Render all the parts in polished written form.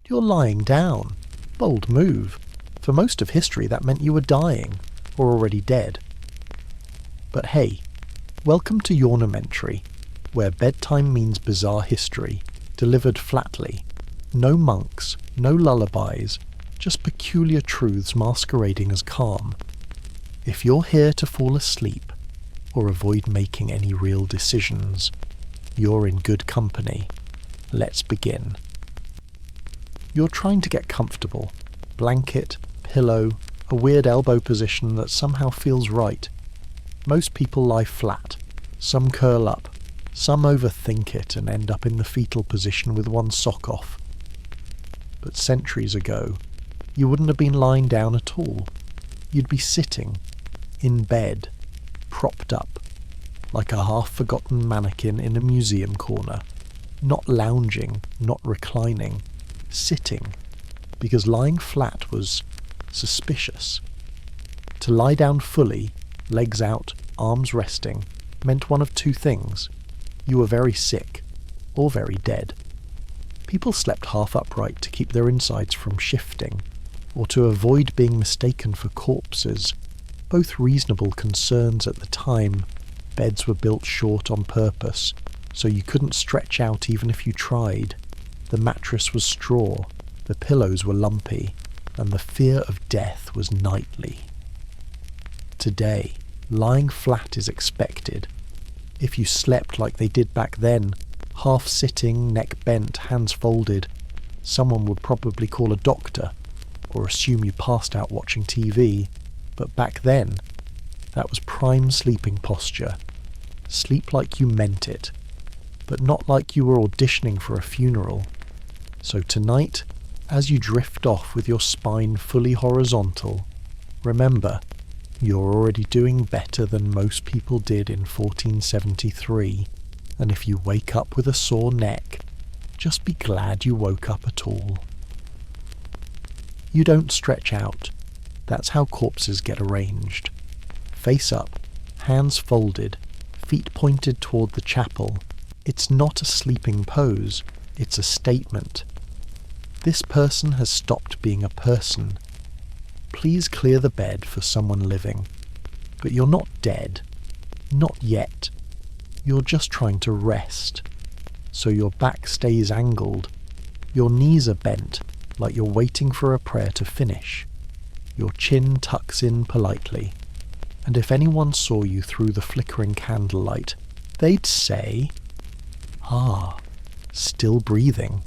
You're lying down. Bold move. For most of history that meant you were dying, or already dead. But hey, welcome to Yawnumentary, where bedtime means bizarre history, delivered flatly. No monks, no lullabies, just peculiar truths masquerading as calm. If you're here to fall asleep, or avoid making any real decisions, you're in good company. Let's begin. You're trying to get comfortable. Blanket, pillow, a weird elbow position that somehow feels right. Most people lie flat. Some curl up. Some overthink it and end up in the fetal position with one sock off. But centuries ago, you wouldn't have been lying down at all. You'd be sitting, in bed, propped up, like a half-forgotten mannequin in a museum corner. Not lounging, not reclining, sitting, because lying flat was suspicious. To lie down fully, legs out, arms resting, meant one of two things. You were very sick, or very dead. People slept half upright to keep their insides from shifting, or to avoid being mistaken for corpses. Both reasonable concerns at the time. Beds were built short on purpose, so you couldn't stretch out even if you tried. The mattress was straw, the pillows were lumpy, and the fear of death was nightly. Today, lying flat is expected. If you slept like they did back then, half sitting, neck bent, hands folded, someone would probably call a doctor, or assume you passed out watching TV. But back then, that was prime sleeping posture. Sleep like you meant it, but not like you were auditioning for a funeral. So tonight, as you drift off with your spine fully horizontal, remember, you're already doing better than most people did in 1473, and if you wake up with a sore neck, just be glad you woke up at all. You don't stretch out. That's how corpses get arranged. Face up, hands folded, feet pointed toward the chapel. It's not a sleeping pose, it's a statement. This person has stopped being a person. Please clear the bed for someone living. But you're not dead. Not yet. You're just trying to rest. So your back stays angled. Your knees are bent, like you're waiting for a prayer to finish. Your chin tucks in politely, and if anyone saw you through the flickering candlelight, they'd say, "Ah, still breathing."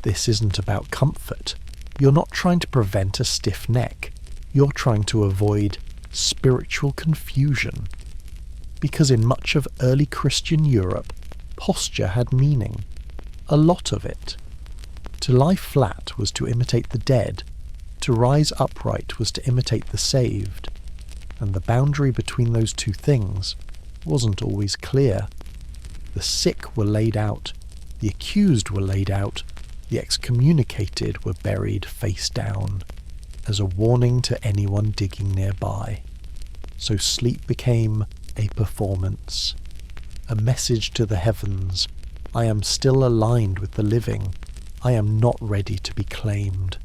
This isn't about comfort. You're not trying to prevent a stiff neck. You're trying to avoid spiritual confusion. Because in much of early Christian Europe, posture had meaning. A lot of it. To lie flat was to imitate the dead. To rise upright was to imitate the saved, and the boundary between those two things wasn't always clear. The sick were laid out, the accused were laid out, the excommunicated were buried face down, as a warning to anyone digging nearby. So sleep became a performance, a message to the heavens. I am still aligned with the living. I am not ready to be claimed.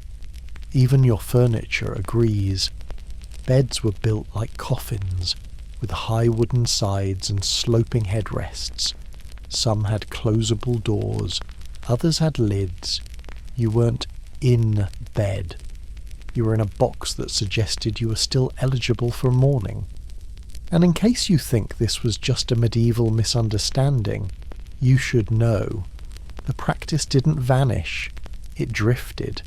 Even your furniture agrees. Beds were built like coffins, with high wooden sides and sloping headrests. Some had closable doors, others had lids. You weren't in bed. You were in a box that suggested you were still eligible for mourning. And in case you think this was just a medieval misunderstanding, you should know. The practice didn't vanish. It drifted.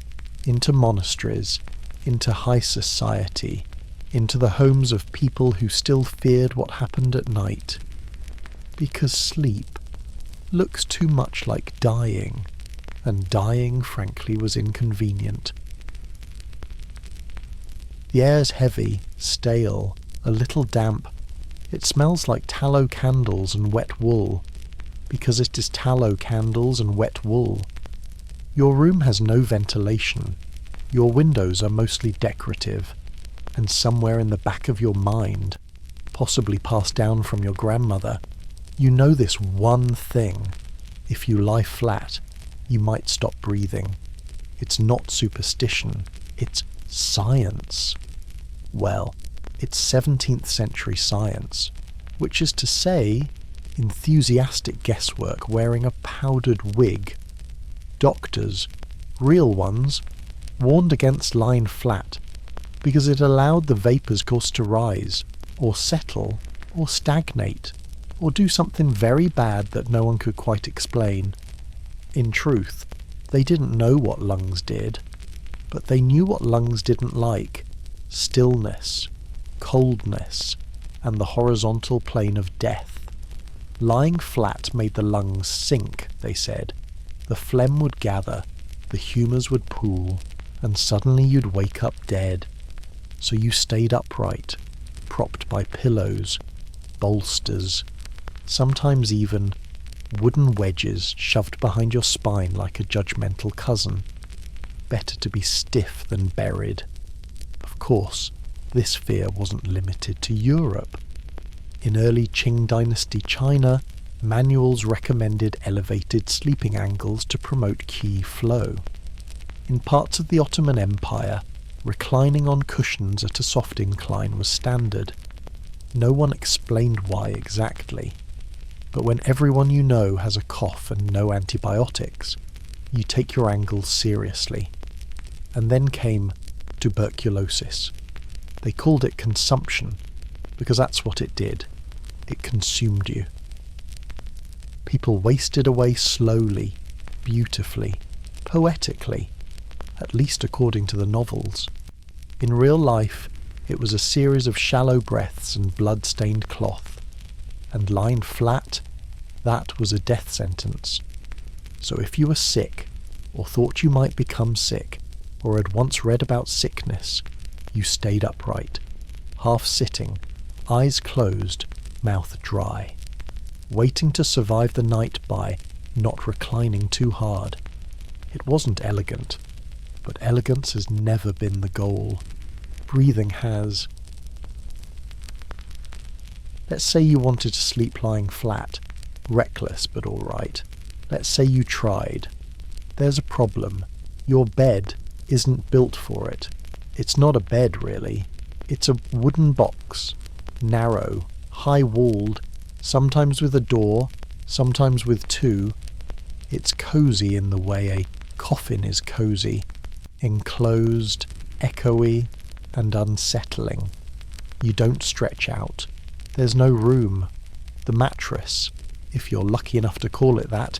Into monasteries, into high society, into the homes of people who still feared what happened at night. Because sleep looks too much like dying, and dying, frankly, was inconvenient. The air's heavy, stale, a little damp. It smells like tallow candles and wet wool, because it is tallow candles and wet wool. Your room has no ventilation. Your windows are mostly decorative, and somewhere in the back of your mind, possibly passed down from your grandmother, you know this one thing. If you lie flat, you might stop breathing. It's not superstition, it's science. Well, it's 17th century science, which is to say, enthusiastic guesswork wearing a powdered wig. Doctors, real ones, warned against lying flat because it allowed the vapour's course to rise, or settle, or stagnate, or do something very bad that no one could quite explain. In truth, they didn't know what lungs did, but they knew what lungs didn't like: stillness, coldness, and the horizontal plane of death. Lying flat made the lungs sink, they said. The phlegm would gather, the humours would pool, and suddenly you'd wake up dead. So you stayed upright, propped by pillows, bolsters, sometimes even wooden wedges shoved behind your spine like a judgmental cousin. Better to be stiff than buried. Of course, this fear wasn't limited to Europe. In early Qing dynasty China, manuals recommended elevated sleeping angles to promote qi flow. In parts of the Ottoman Empire, reclining on cushions at a soft incline was standard. No one explained why exactly, but when everyone you know has a cough and no antibiotics, you take your angles seriously. And then came tuberculosis. They called it consumption, because that's what it did. It consumed you. People wasted away slowly, beautifully, poetically, at least according to the novels. In real life, it was a series of shallow breaths and blood-stained cloth. And lying flat, that was a death sentence. So if you were sick, or thought you might become sick, or had once read about sickness, you stayed upright, half sitting, eyes closed, mouth dry, waiting to survive the night by not reclining too hard. It wasn't elegant, but elegance has never been the goal. Breathing has. Let's say you wanted to sleep lying flat. Reckless, but all right. Let's say you tried. There's a problem. Your bed isn't built for it. It's not a bed, really. It's a wooden box. Narrow, high-walled, sometimes with a door, sometimes with two. It's cosy in the way a coffin is cosy. Enclosed, echoey, and unsettling. You don't stretch out. There's no room. The mattress, if you're lucky enough to call it that,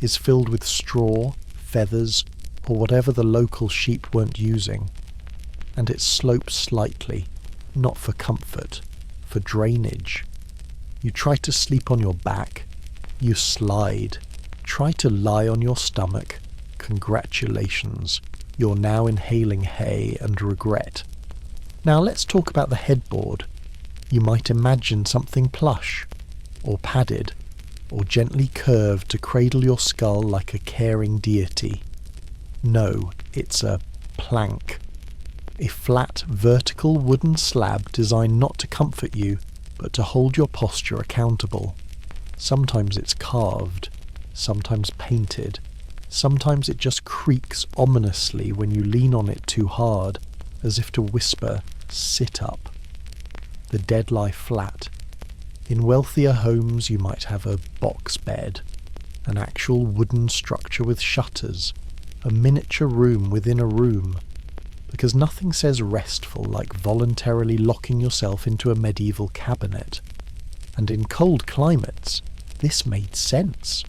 is filled with straw, feathers, or whatever the local sheep weren't using. And it slopes slightly, not for comfort, for drainage. You try to sleep on your back, you slide. Try to lie on your stomach. Congratulations, you're now inhaling hay and regret. Now let's talk about the headboard. You might imagine something plush, or padded, or gently curved to cradle your skull like a caring deity. No, it's a plank. A flat, vertical wooden slab designed not to comfort you, but to hold your posture accountable. Sometimes it's carved, sometimes painted, sometimes it just creaks ominously when you lean on it too hard, as if to whisper, "Sit up." The dead lie flat. In wealthier homes you might have a box bed, an actual wooden structure with shutters, a miniature room within a room, because nothing says restful like voluntarily locking yourself into a medieval cabinet. And in cold climates, this made sense.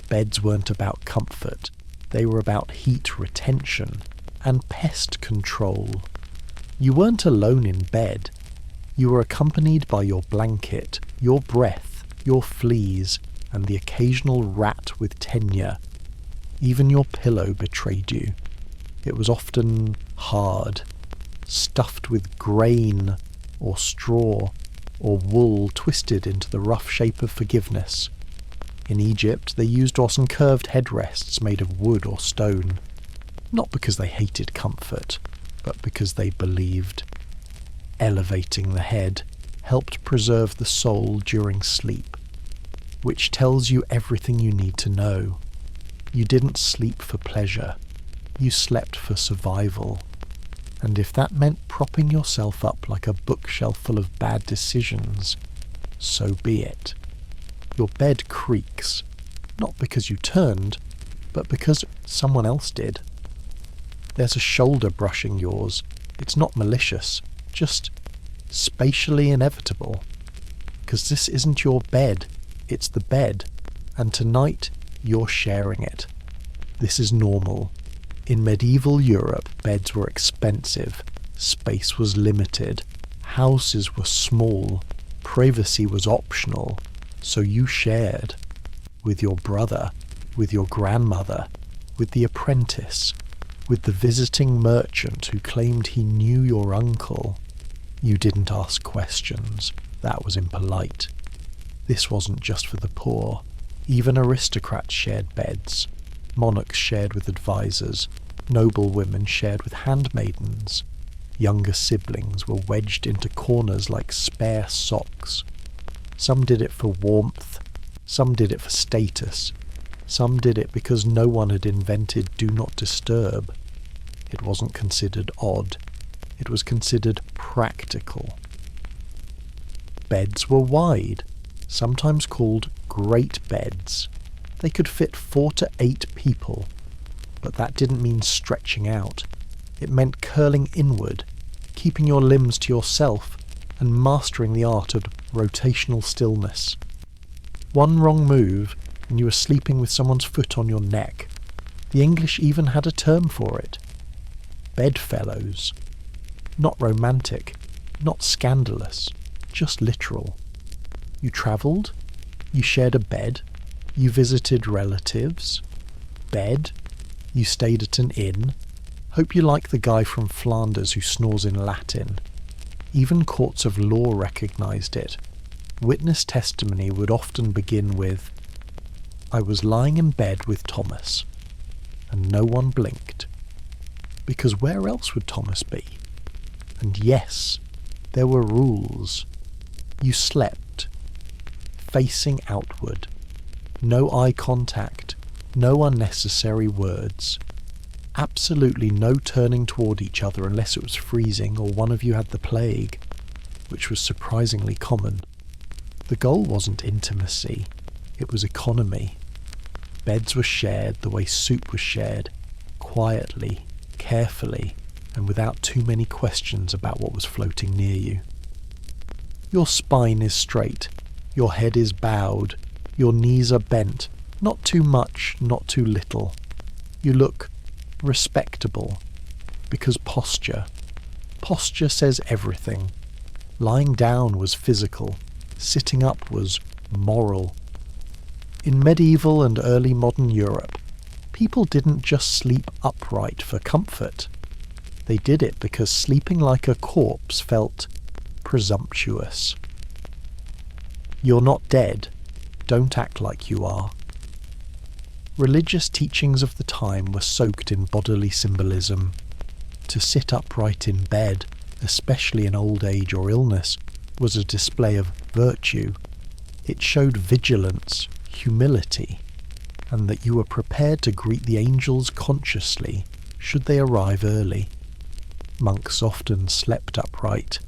Beds weren't about comfort, they were about heat retention and pest control. You weren't alone in bed. You were accompanied by your blanket, your breath, your fleas, and the occasional rat with tenure. Even your pillow betrayed you. It was often hard, stuffed with grain or straw or wool twisted into the rough shape of forgiveness. In Egypt, they used often curved headrests made of wood or stone, not because they hated comfort, but because they believed. Elevating the head helped preserve the soul during sleep, which tells you everything you need to know. You didn't sleep for pleasure. You slept for survival. And if that meant propping yourself up like a bookshelf full of bad decisions, so be it. Your bed creaks, not because you turned, but because someone else did. There's a shoulder brushing yours. It's not malicious, just spatially inevitable. Because this isn't your bed, it's the bed, and tonight you're sharing it. This is normal. In medieval Europe, beds were expensive, space was limited, houses were small, privacy was optional, so you shared. With your brother, with your grandmother, with the apprentice, with the visiting merchant who claimed he knew your uncle. You didn't ask questions. That was impolite. This wasn't just for the poor. Even aristocrats shared beds. Monarchs shared with advisors. Noble women shared with handmaidens. Younger siblings were wedged into corners like spare socks. Some did it for warmth. Some did it for status. Some did it because no one had invented Do Not Disturb. It wasn't considered odd. It was considered practical. Beds were wide, sometimes called great beds. They could fit 4 to 8 people, but that didn't mean stretching out. It meant curling inward, keeping your limbs to yourself, and mastering the art of rotational stillness. One wrong move, and you were sleeping with someone's foot on your neck. The English even had a term for it. Bedfellows. Not romantic, not scandalous, just literal. You travelled, you shared a bed, you visited relatives. Bed, you stayed at an inn. Hope you like the guy from Flanders who snores in Latin. Even courts of law recognised it. Witness testimony would often begin with, "I was lying in bed with Thomas," and no one blinked. Because where else would Thomas be? And yes, there were rules. You slept, facing outward. No eye contact, no unnecessary words. Absolutely no turning toward each other unless it was freezing or one of you had the plague, which was surprisingly common. The goal wasn't intimacy, it was economy. Beds were shared the way soup was shared, quietly, carefully, and without too many questions about what was floating near you. Your spine is straight, your head is bowed, your knees are bent, not too much, not too little. You look respectable, because posture says everything. Lying down was physical, sitting up was moral. In medieval and early modern Europe, people didn't just sleep upright for comfort. They did it because sleeping like a corpse felt presumptuous. You're not dead. Don't act like you are. Religious teachings of the time were soaked in bodily symbolism. To sit upright in bed, especially in old age or illness, was a display of virtue. It showed vigilance, humility, and that you were prepared to greet the angels consciously should they arrive early. Monks often slept upright,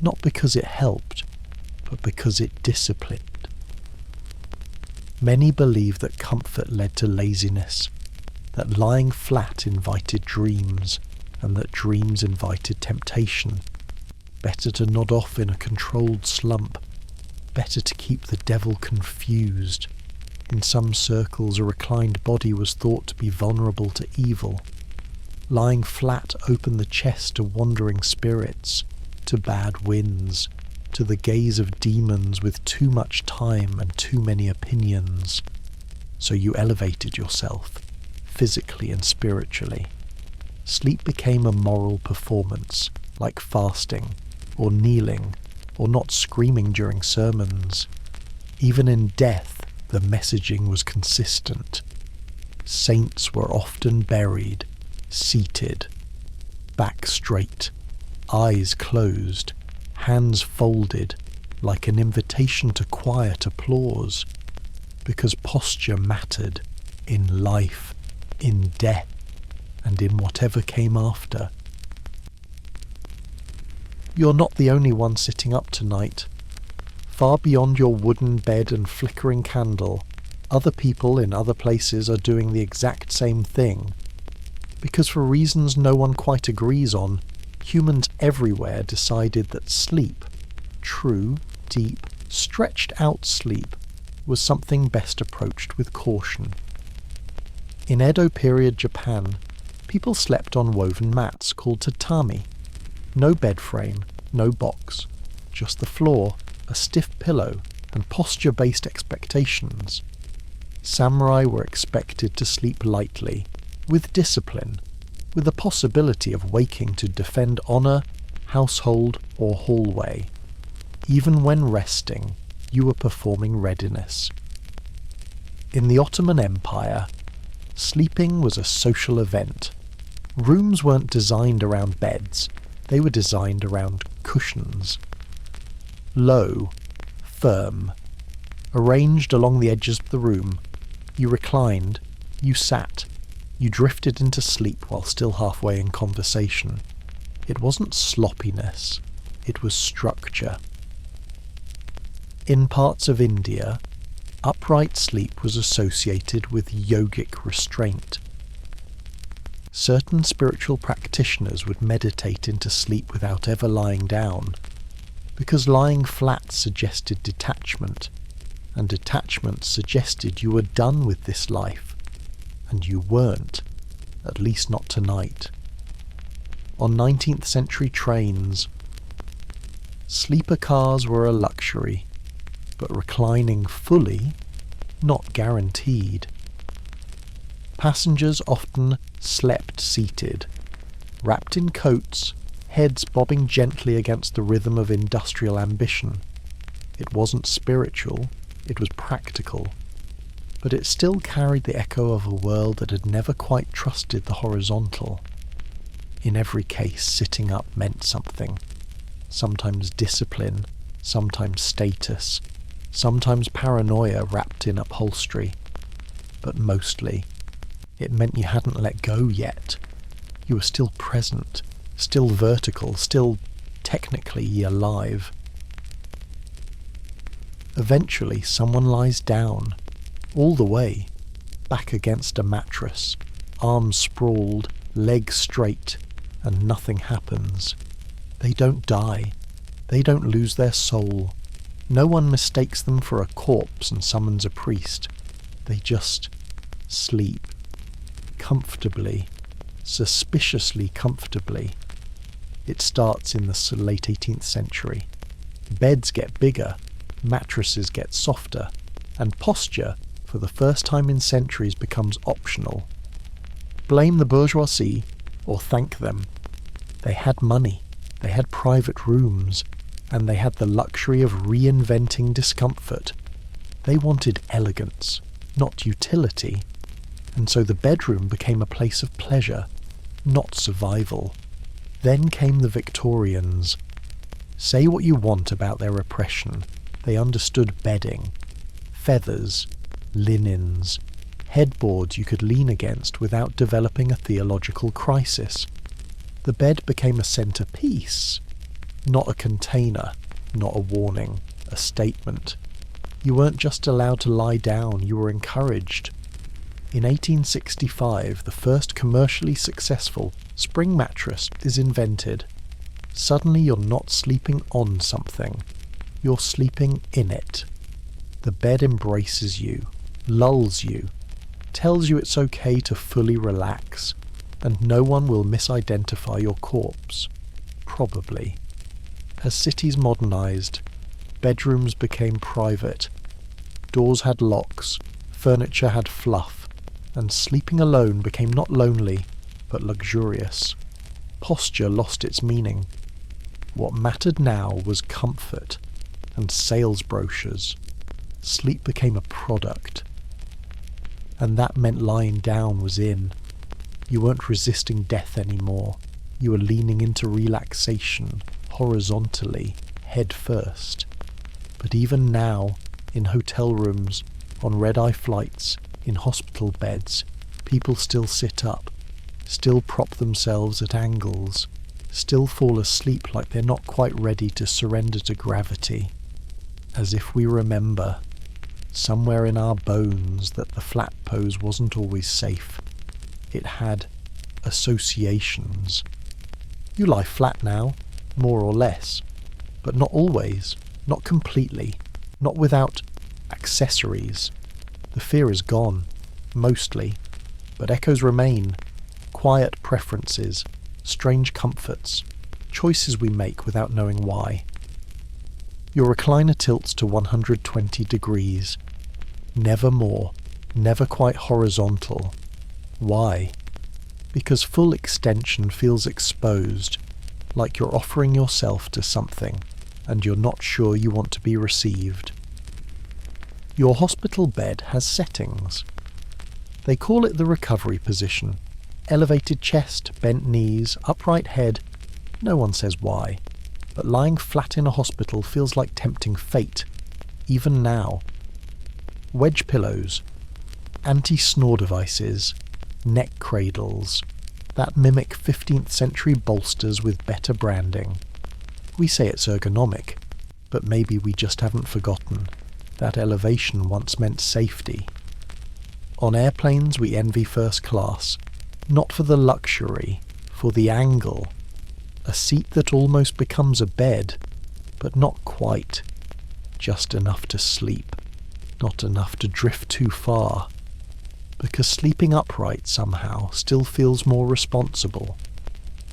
not because it helped, but because it disciplined. Many believed that comfort led to laziness, that lying flat invited dreams, and that dreams invited temptation. Better to nod off in a controlled slump, better to keep the devil confused. In some circles a reclined body was thought to be vulnerable to evil. Lying flat opened the chest to wandering spirits, to bad winds, to the gaze of demons with too much time and too many opinions. So you elevated yourself, physically and spiritually. Sleep became a moral performance, like fasting, or kneeling, or not screaming during sermons. Even in death, the messaging was consistent. Saints were often buried, seated, back straight, eyes closed, hands folded, like an invitation to quiet applause, because posture mattered in life, in death. and in whatever came after. You're not the only one sitting up tonight. Far beyond your wooden bed and flickering candle, other people in other places are doing the exact same thing. Because for reasons no one quite agrees on, humans everywhere decided that sleep, true, deep, stretched out sleep, was something best approached with caution. In Edo period Japan, people slept on woven mats called tatami. No bed frame, no box, just the floor, a stiff pillow, and posture-based expectations. Samurai were expected to sleep lightly, with discipline, with the possibility of waking to defend honour, household, or hallway. Even when resting, you were performing readiness. In the Ottoman Empire, sleeping was a social event. Rooms weren't designed around beds, they were designed around cushions. Low, firm, arranged along the edges of the room, you reclined, you sat, you drifted into sleep while still halfway in conversation. It wasn't sloppiness, it was structure. In parts of India, upright sleep was associated with yogic restraint. Certain spiritual practitioners would meditate into sleep without ever lying down, because lying flat suggested detachment, and detachment suggested you were done with this life, and you weren't, at least not tonight. On 19th century trains, sleeper cars were a luxury, but reclining fully, not guaranteed. Passengers often slept seated, wrapped in coats, heads bobbing gently against the rhythm of industrial ambition. It wasn't spiritual, it was practical, but it still carried the echo of a world that had never quite trusted the horizontal. In every case, sitting up meant something. Sometimes discipline, sometimes status, sometimes paranoia wrapped in upholstery. But mostly, it meant you hadn't let go yet. You were still present, still vertical, still technically alive. Eventually, someone lies down, all the way, back against a mattress, arms sprawled, legs straight, and nothing happens. They don't die. They don't lose their soul. No one mistakes them for a corpse and summons a priest. They just sleep. Comfortably. Suspiciously comfortably. It starts in the late 18th century. Beds get bigger, mattresses get softer, and posture, for the first time in centuries, becomes optional. Blame the bourgeoisie, or thank them. They had money, they had private rooms, and they had the luxury of reinventing discomfort. They wanted elegance, not utility, and so the bedroom became a place of pleasure, not survival. Then came the Victorians. Say what you want about their oppression, they understood bedding, feathers, linens, headboards you could lean against without developing a theological crisis. The bed became a centerpiece, not a container, not a warning, a statement. You weren't just allowed to lie down, you were encouraged. In 1865, the first commercially successful spring mattress is invented. Suddenly you're not sleeping on something, you're sleeping in it. The bed embraces you, lulls you, tells you it's okay to fully relax, and no one will misidentify your corpse. Probably. As cities modernized, bedrooms became private. Doors had locks, furniture had fluff, and sleeping alone became not lonely, but luxurious. Posture lost its meaning. What mattered now was comfort and sales brochures. Sleep became a product. And that meant lying down was in. You weren't resisting death anymore. You were leaning into relaxation, horizontally, head first. But even now, in hotel rooms, on red-eye flights, in hospital beds, people still sit up. still prop themselves at angles, still fall asleep like they're not quite ready to surrender to gravity, as if we remember, somewhere in our bones, that the flat pose wasn't always safe. It had associations. You lie flat now, more or less, but not always, not completely, not without accessories. The fear is gone, mostly, but echoes remain, quiet preferences, strange comforts, choices we make without knowing why. Your recliner tilts to 120 degrees. Never more, never quite horizontal. Why? Because full extension feels exposed, like you're offering yourself to something, and you're not sure you want to be received. Your hospital bed has settings. They call it the recovery position. Elevated chest, bent knees, upright head. No one says why, but lying flat in a hospital feels like tempting fate, even now. Wedge pillows, anti-snore devices, neck cradles, that mimic 15th century bolsters with better branding. We say it's ergonomic, but maybe we just haven't forgotten that elevation once meant safety. On airplanes we envy first class, not for the luxury, for the angle. A seat that almost becomes a bed, but not quite. Just enough to sleep, not enough to drift too far. Because sleeping upright somehow still feels more responsible.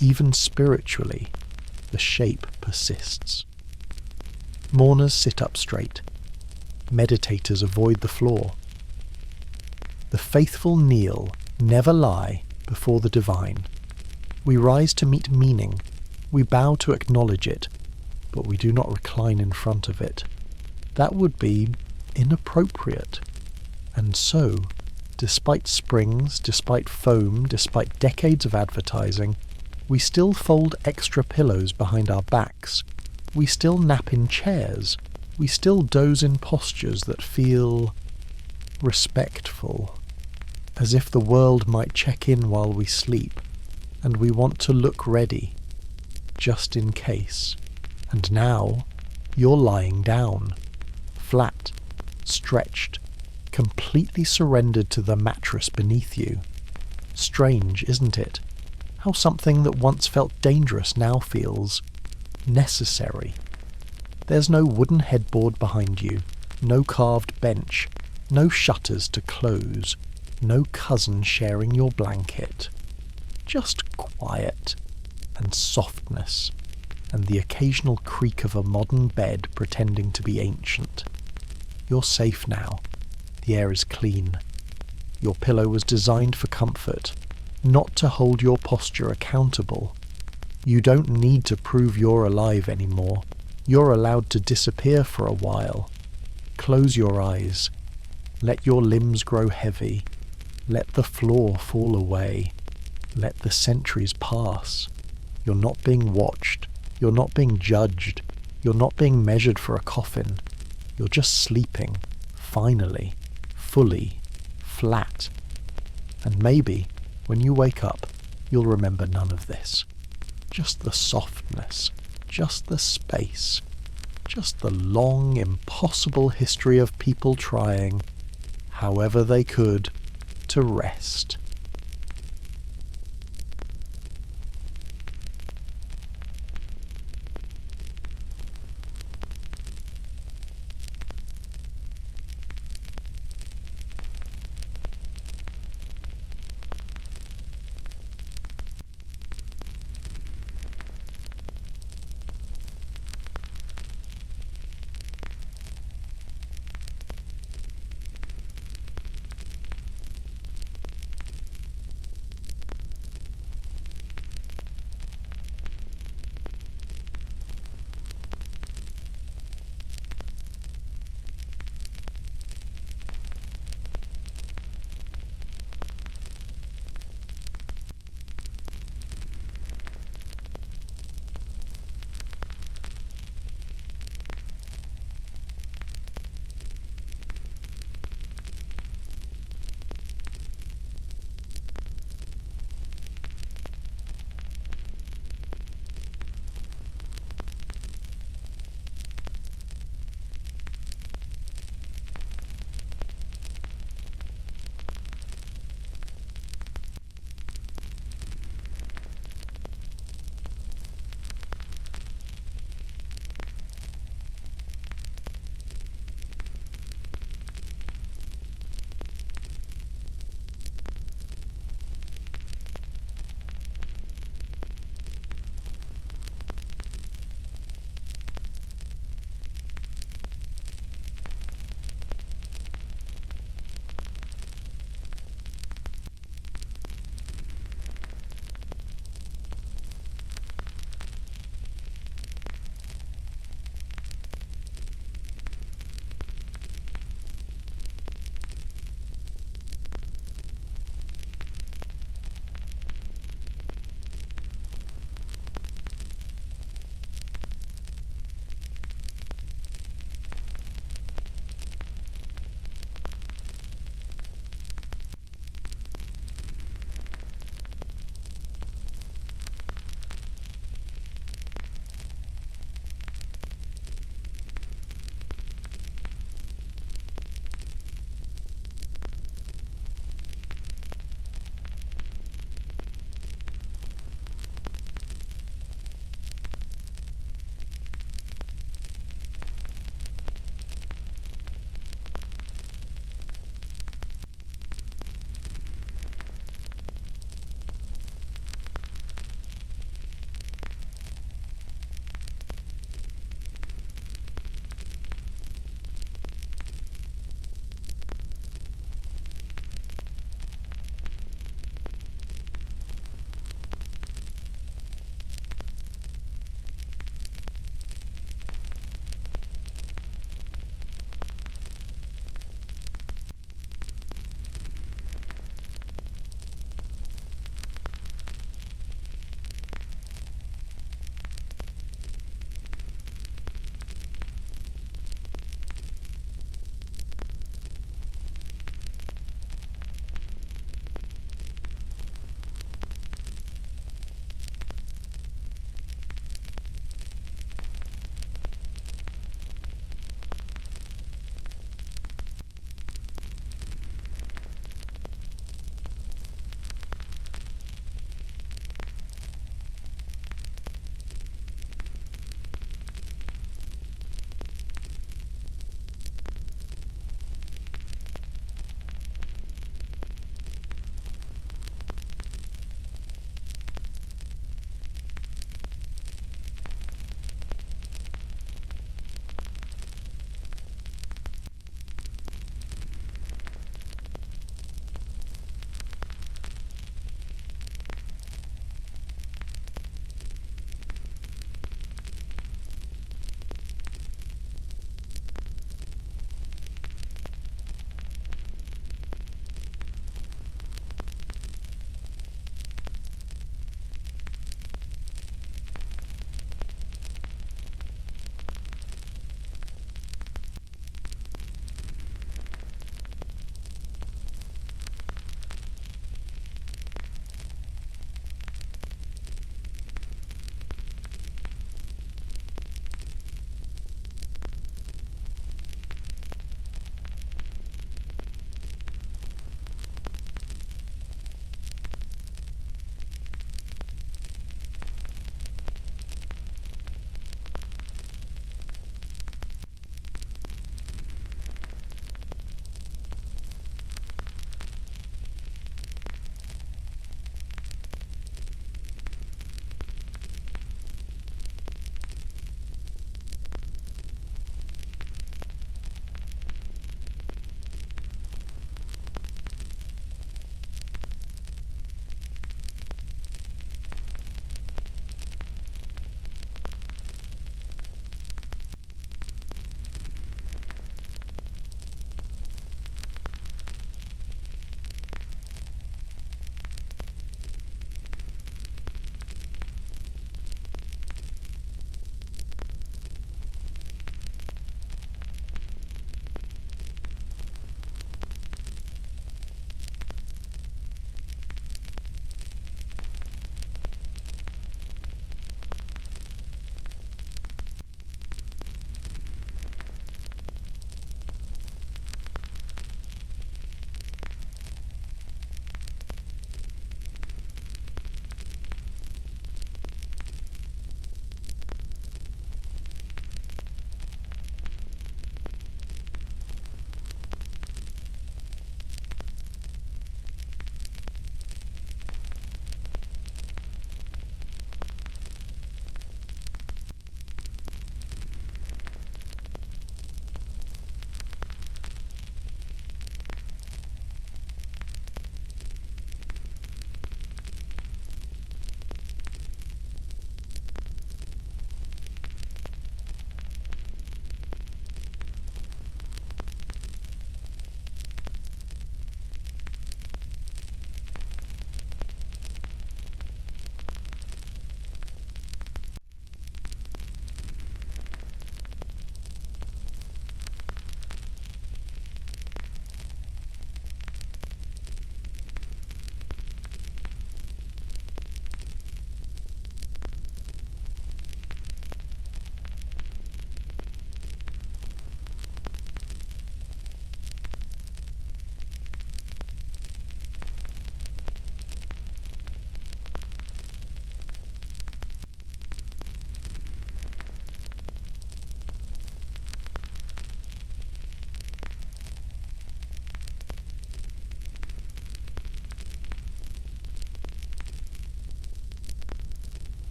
Even spiritually, the shape persists. Mourners sit up straight. Meditators avoid the floor. The faithful kneel, never lie, before the divine. We rise to meet meaning. We bow to acknowledge it, but we do not recline in front of it. That would be inappropriate. And so, despite springs, despite foam, despite decades of advertising, we still fold extra pillows behind our backs. We still nap in chairs. We still doze in postures that feel respectful, as if the world might check in while we sleep, and we want to look ready, just in case. And now, you're lying down, flat, stretched, completely surrendered to the mattress beneath you. Strange, isn't it? How something that once felt dangerous now feels necessary. There's no wooden headboard behind you, no carved bench, no shutters to close, no cousin sharing your blanket. Just quiet and softness, and the occasional creak of a modern bed pretending to be ancient. You're safe now. The air is clean. Your pillow was designed for comfort, not to hold your posture accountable. You don't need to prove you're alive anymore. You're allowed to disappear for a while. Close your eyes. Let your limbs grow heavy. Let the floor fall away. Let the centuries pass. You're not being watched. You're not being judged. You're not being measured for a coffin. You're just sleeping, finally, fully, flat. And maybe, when you wake up, you'll remember none of this. Just the softness, just the space, just the long, impossible history of people trying, however they could, to rest.